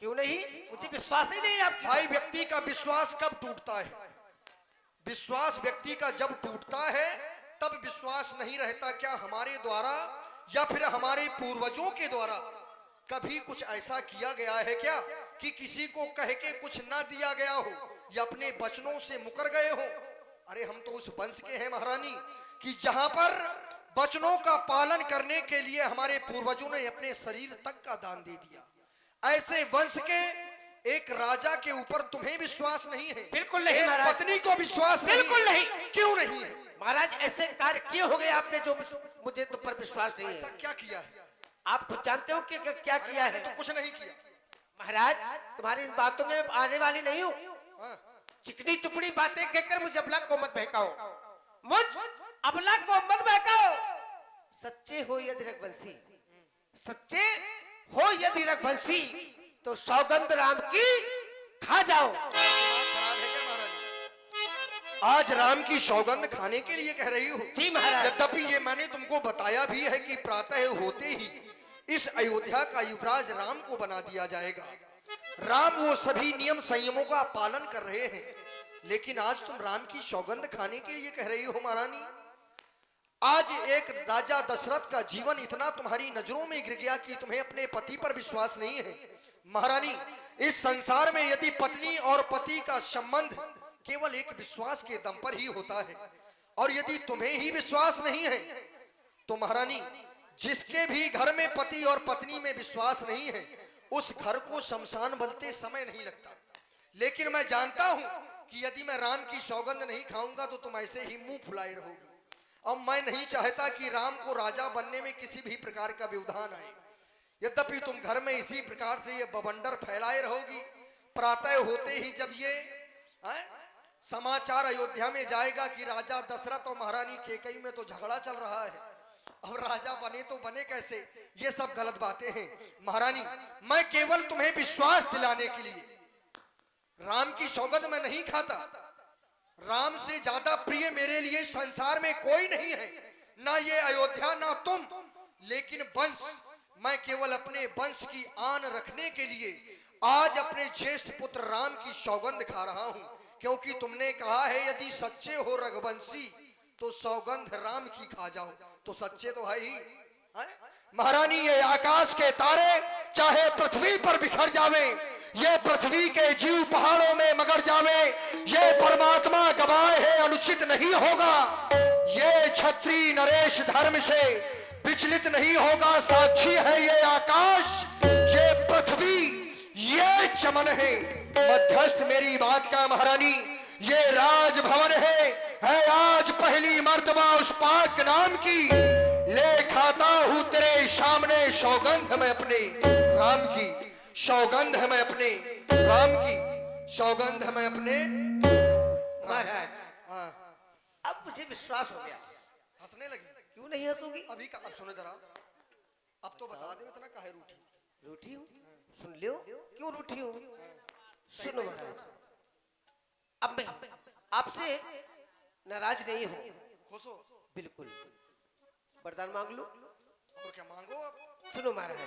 क्यों नहीं? मुझे विश्वास ही नहीं है आपकी। भाई व्यक्ति का विश्वास कब टूटता है? विश्वास व्यक्ति का जब टूटता है तब विश्वास नहीं रहता। क्या हमारे द्वारा या फिर हमारे पूर्वजों के द्वारा कभी कुछ ऐसा किया गया है क्या कि किसी को कह के कुछ ना दिया गया हो या अपने वचनों से मुकर गए हो? अरे हम तो उस वंश के हैं महारानी कि जहां पर वचनों का पालन करने के लिए हमारे पूर्वजों ने अपने शरीर तक का दान दे दिया। ऐसे वंश के एक राजा के ऊपर तुम्हें विश्वास नहीं है? बिल्कुल नहीं एक महाराज। पत्नी को विश्वास बिल्कुल नहीं। क्यों नहीं है? महाराज ऐसे कार्य किए हो गए आपने जो मुझे तुम पर विश्वास नहीं ऐसा है। क्या किया है? आप खुद जानते हो कि क्या किया है। तो कुछ नहीं किया महाराज तुम्हारी इन बातों में आने वाली नहीं हूँ। हाँ। चिकनी चुपड़ी बातें कहकर मुझे अबला को मत बहकाओ। मुझ अबला को मत बहकाओ। सच्चे हो यदि रघुवंशी, सच्चे हो यदि रघुवंशी तो सौगंध राम की खा जाओ। दिमाग खराब है क्या महारानी? आज राम की सौगंध खाने के लिए कह रही हो? जी महाराज। यद्यपि ये मैंने तुमको बताया भी है कि प्रातः होते ही इस अयोध्या का युवराज राम को बना दिया जाएगा। राम वो सभी नियम संयमों का पालन कर रहे हैं, लेकिन आज तुम राम की सौगंध खाने के लिए कह रही हो महारानी। आज एक राजा दशरथ का जीवन इतना तुम्हारी नजरों में गिर गया कि तुम्हें अपने पति पर विश्वास नहीं है। महारानी इस संसार में यदि पत्नी और पति का संबंध केवल एक विश्वास के दम पर ही होता है, और यदि तुम्हें ही विश्वास नहीं है तो महारानी जिसके भी घर में पति और पत्नी में विश्वास नहीं है उस घर को शमशान बोलते समय नहीं लगता। लेकिन मैं जानता हूं कि यदि मैं राम की सौगंध नहीं खाऊंगा तो तुम ऐसे ही मुंह फुलाए रहोगी। और मैं नहीं चाहता कि राम को राजा बनने में किसी भी प्रकार का व्यवधान आए। यद्यपि तुम घर में इसी प्रकार से ये बवंडर फैलाए रहोगी, प्रातः होते ही जब ये समाचार अयोध्या में जाएगा कि राजा दशरथ और महारानी कैकेयी में तो झगड़ा चल रहा है, अब राजा बने तो बने कैसे, ये सब गलत बातें हैं। महारानी मैं केवल तुम्हें विश्वास दिलाने के लिए राम की सौगंध मैं नहीं खाता। राम से ज्यादा प्रिय मेरे लिए संसार में कोई नहीं है, ना ये अयोध्या ना तुम। लेकिन वंश, मैं केवल अपने वंश की आन रखने के लिए आज अपने ज्येष्ठ पुत्र राम की सौगंध खा रहा हूं, क्योंकि तुमने कहा है यदि सच्चे हो रघुवंशी तो सौगंध राम की खा जाओ, तो सच्चे तो है ही है? महारानी ये आकाश के तारे चाहे पृथ्वी पर बिखर जावे, ये पृथ्वी के जीव पहाड़ों में मगर जावे, ये परमात्मा गवाह है अनुचित नहीं होगा। ये क्षत्रिय नरेश धर्म से विचलित नहीं होगा, साक्षी है ये आकाश, ये पृथ्वी, ये चमन है मध्यस्थ मेरी बात का। महारानी ये राजभवन है आज पहली मर्तबा उस पाक नाम की, ले खाता हूं तेरे सामने सौगंध में अपने राम की, सौगंध में अपने राम की, सौगंध में अपने। महाराज हाँ अब मुझे विश्वास हो गया। हंसने लगी? क्यों नहीं हंसूगी? अभी का अब सुनो जरा, अब तो बता दे इतना काहे रूठी? रूठी हूँ? सुन लियो क्यों रूठी हूँ। सुनो महाराज, अब मैं आपसे नाराज नहीं हूँ। खुश हो? बिल्कुल। वरदान मांग लो। और क्या मांगो आप? सुनो महाराज,